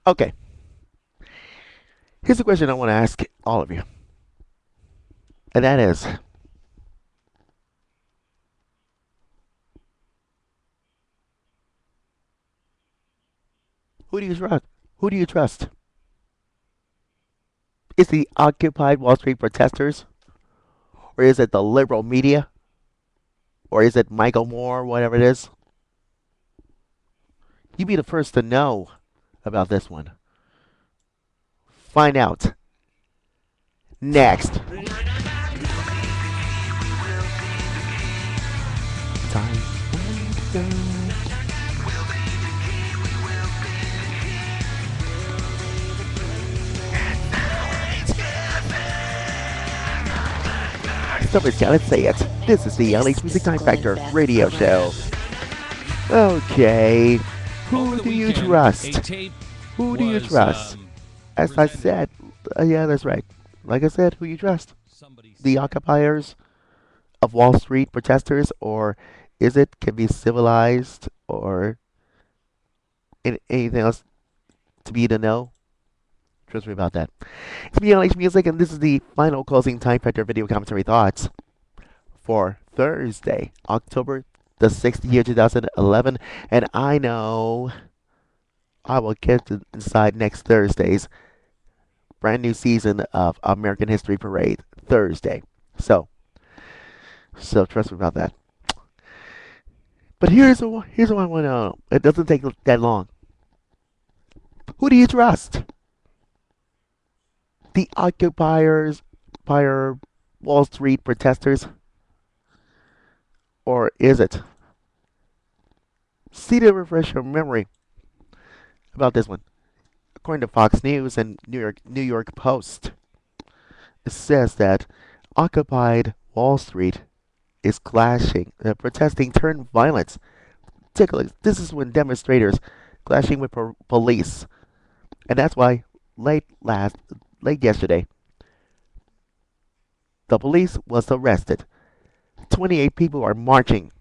Okay, here's a question I want to ask all of you, and that is, who do you trust? Who do you trust? Is the Occupy Wall Street protesters, or is it the liberal media, or is it Michael Moore, whatever it is? You be the first to know about this one. Find out next. Somebody's gotta say it. This is the LH Music Time Factor radio show. Okay, Over who the do you weekend, a trust? tape Who do you was trust? As I presented. said, yeah, that's right. Like I said, who you trust? Somebody The said, occupiers of Wall Street protesters, or is it can be civilized, or anything else to be to know? Trust me about that. It's BLH Music, and this is the final closing time factor video commentary thoughts for Thursday, October the 6th, year 2011. And I know I will get to inside next Thursday's brand new season of American History Parade Thursday. So, so trust me about that. But here's what I want to know. It doesn't take that long. Who do you trust? The occupiers, Fire Wall Street protesters, or is it? See to refresh your memory about this one. According to Fox News and New York Post, it says that occupied Wall Street is clashing, protesting turned violence. Take a look. This is when demonstrators clashing with police, and that's why late last, late yesterday, the police was arrested. 28 people are marching,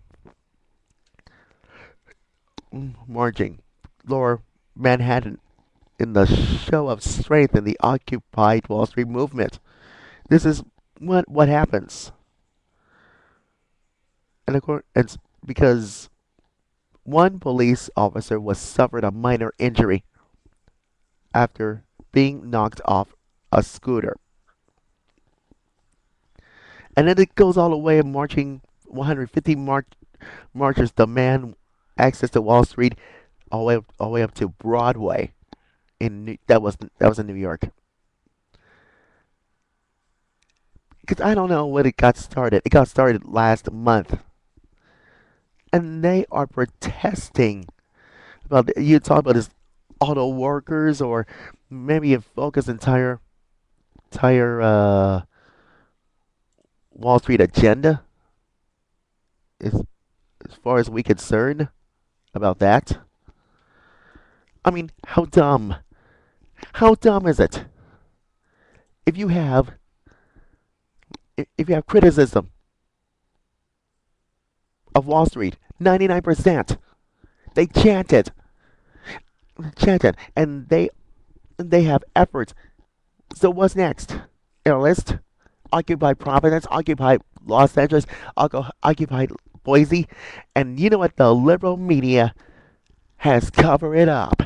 lower Manhattan in the show of strength in the Occupy Wall Street movement. This is what happens, and of course, it's because one police officer was suffered a minor injury after being knocked off a scooter, and then it goes all the way marching. 150 marchers demand access to Wall Street all the way up to Broadway that was in New York. Because I don't know when it got started. It got started last month, and they are protesting about. You talk about this auto workers, or maybe you focus entire Wall Street agenda as as far as we concerned about that. I mean, how dumb? How dumb is it? If you have if you have criticism of Wall Street, 99% they chanted, and they have efforts. So what's next? In our list, Occupy Providence, Occupy Los Angeles, Occupy Boise, and you know what? The liberal media has covered it up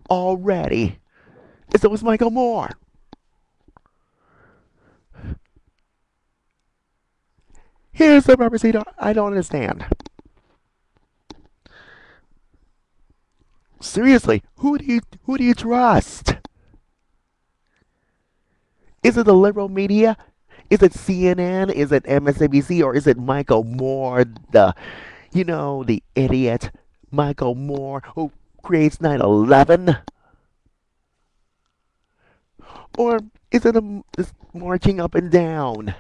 already. So was Michael Moore. Here's the purpose I don't understand. Seriously, who do you trust? Is it the liberal media? Is it CNN? Is it MSNBC? Or is it Michael Moore, the idiot Michael Moore who creates 9/11? Or is it this marching up and down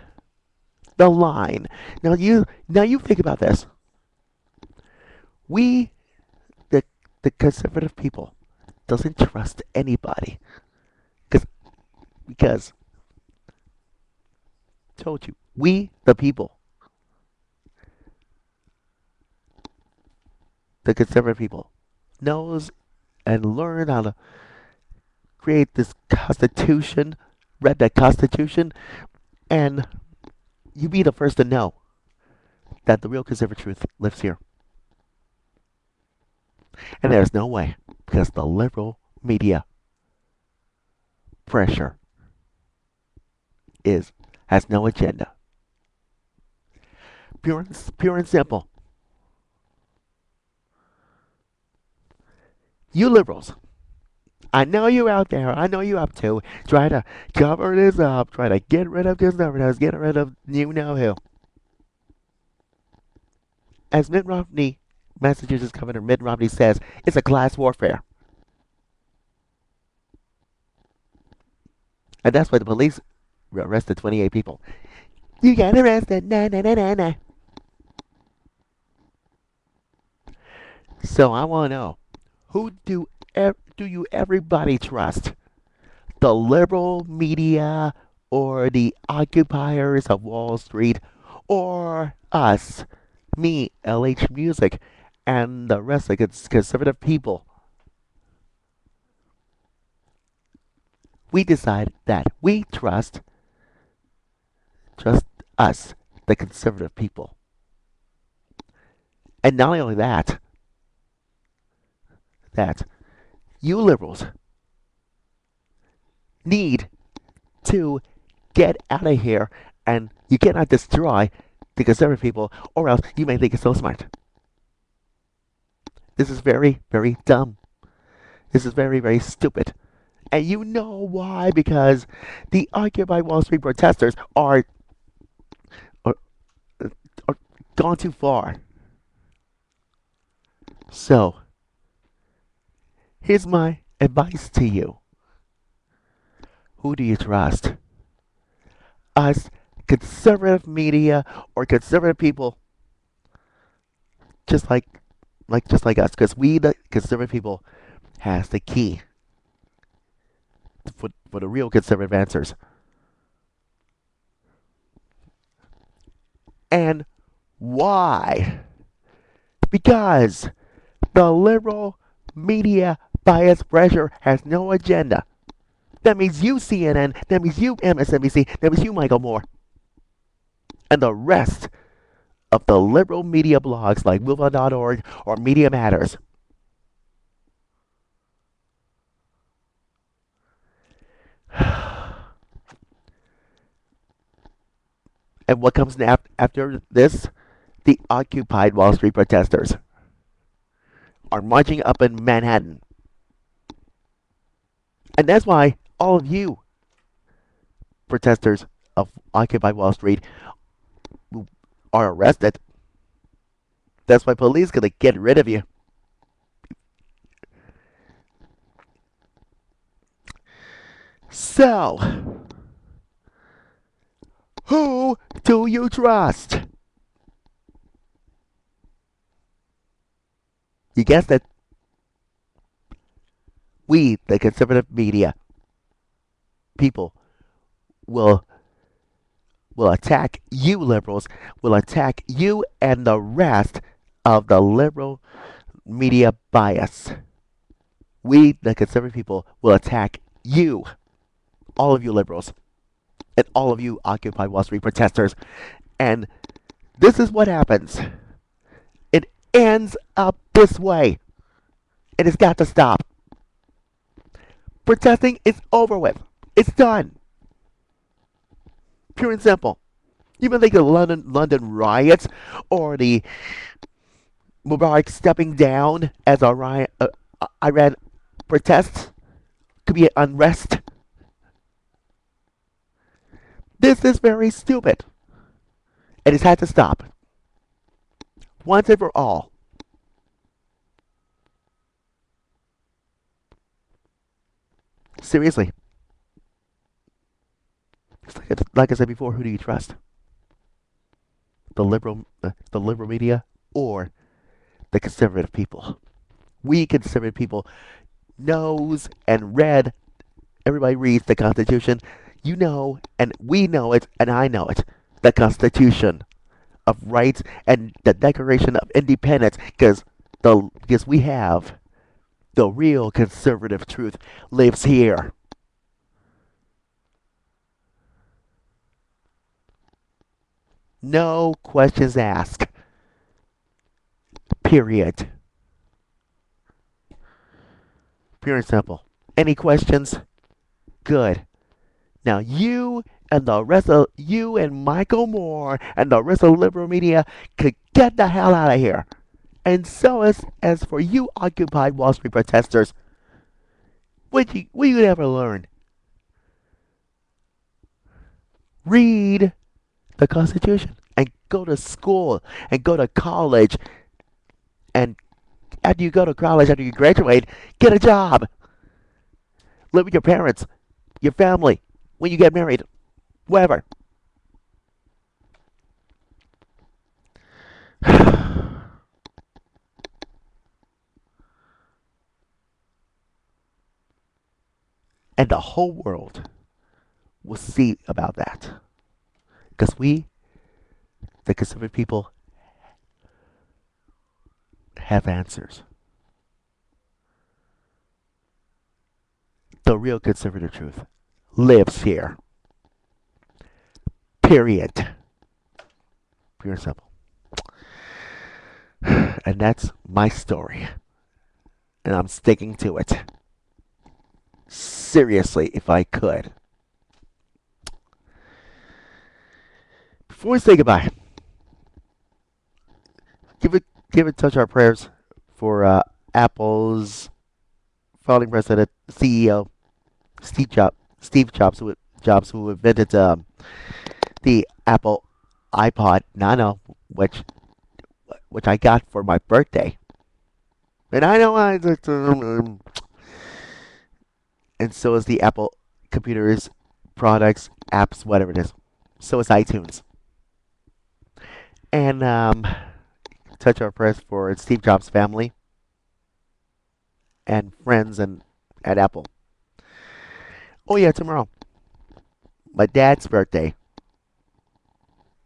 the line? Now you think about this. We, the the conservative people, doesn't trust anybody because because told you we the people, the conservative people, knows and learn how to create this constitution, read that constitution, and you be the first to know that the real conservative truth lives here. And there's no way, because the liberal media pressure has no agenda. Pure and simple. You liberals, I know you out there. I know you up to try to cover this up, try to get rid of conservatives, get rid of you know who. As Mitt Romney, Massachusetts Governor Mitt Romney says, it's a class warfare. And that's why the police arrested 28 people. You got arrested, nah, nah, nah, nah, nah. So I want to know, who do you everybody trust? The liberal media or the occupiers of Wall Street or us, me, LH Music, and the rest of the conservative people? We decide that we trust us, the conservative people. And not only that you liberals need to get out of here, and you cannot destroy the conservative people, or else you may think it's so smart. This is very, very dumb. This is very, very stupid. And you know why? Because the Occupy Wall Street protesters are gone too far. So, here's my advice to you. Who do you trust? Us, conservative media, or conservative people? Just like us, because we, the conservative people, has the key for the real conservative answers. And why? Because the liberal media, by its pressure, has no agenda. That means you, CNN. That means you, MSNBC. That means you, Michael Moore. And the rest of the liberal media blogs like MoveOn.org or Media Matters. And what comes after this? The occupied Wall Street protesters are marching up in Manhattan. And that's why all of you protesters of Occupy Wall Street are arrested. That's why police gonna get rid of you. So, who do you trust? You guessed it. We, the conservative media people, will attack you liberals, will attack you and the rest of the liberal media bias. We, the conservative people, will attack you, all of you liberals, and all of you Occupy Wall Street protesters. And this is what happens. It ends up this way. And it's got to stop. Protesting is over with. It's done. Pure and simple. You even think the London riots or the Mubarak stepping down as Iran protests could be unrest? This is very stupid. And it's had to stop. Once and for all. Seriously. Like I said before, who do you trust? The liberal media or the conservative people? We conservative people knows and read. Everybody reads the Constitution. You know, and we know it, and I know it. The Constitution of Rights and the Declaration of Independence, because we have The real conservative truth lives here. No questions asked. Period. Pure and simple. Any questions? Good. Now you and Michael Moore and the rest of liberal media could get the hell out of here. And so as for you Occupy Wall Street protesters, what you ever learn? Read the Constitution and go to school and go to college, and after you go to college, after you graduate, get a job. Live with your parents, your family, when you get married, wherever. And the whole world will see about that. Because we, the conservative people, have answers. The real conservative truth lives here. Period. Pure and simple. And that's my story. And I'm sticking to it. Seriously, if I could. Before we say goodbye, give it touch our prayers for Apple's founding president, CEO, Steve Jobs, who invented the Apple iPod Nano, which I got for my birthday. And I know and so is the Apple computers, products, apps, whatever it is. So is iTunes. And touch our prayers for Steve Jobs' family and friends at Apple. Oh yeah, tomorrow. My dad's birthday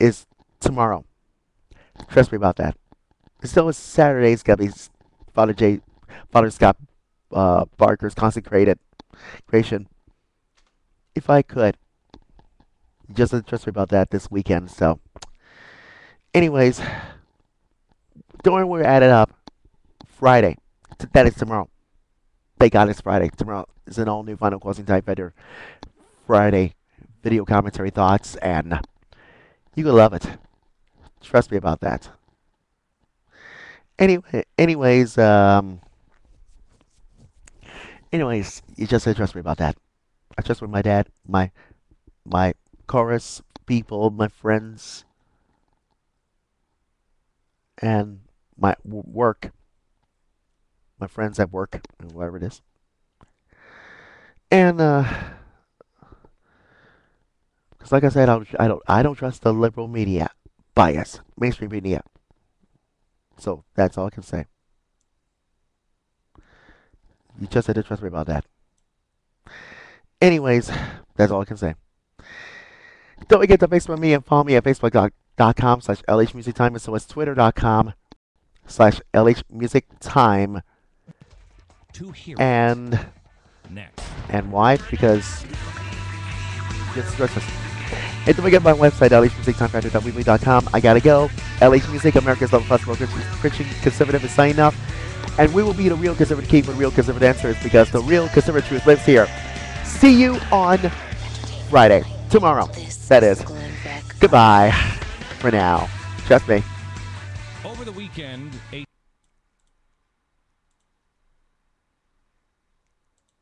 is tomorrow. Trust me about that. So is Saturday's gonna be Father Scott Barker's consecrated creation. If I could, just trust me about that this weekend. So, anyways, don't worry, we're at it up. Friday. That is tomorrow. Thank God it's Friday. Tomorrow is an all new Final Closing Typewriter Friday video commentary thoughts, and you will love it. Trust me about that. Anyways, you just said trust me about that. I trust with my dad, my chorus people, my friends, and my work, my friends at work, whatever it is. And because like I said, I don't trust the liberal media bias, mainstream media. So that's all I can say. You just had to trust me about that. Anyways, that's all I can say. Don't forget to Facebook me and follow me at facebook.com/LHMusicTime, and so it's twitter.com/LHMusicTime. And next. And why? Because it's Christmas. And don't forget my website, lhmusictimefactor.weebly.com. I gotta go. LH Music, America's Love Plus Christian Conservative is signing off. And we will be the real conservative key for real conservative answers, because the real conservative truth lives here. See you on Friday. Tomorrow. That is. Goodbye for now. Trust me. Over the weekend,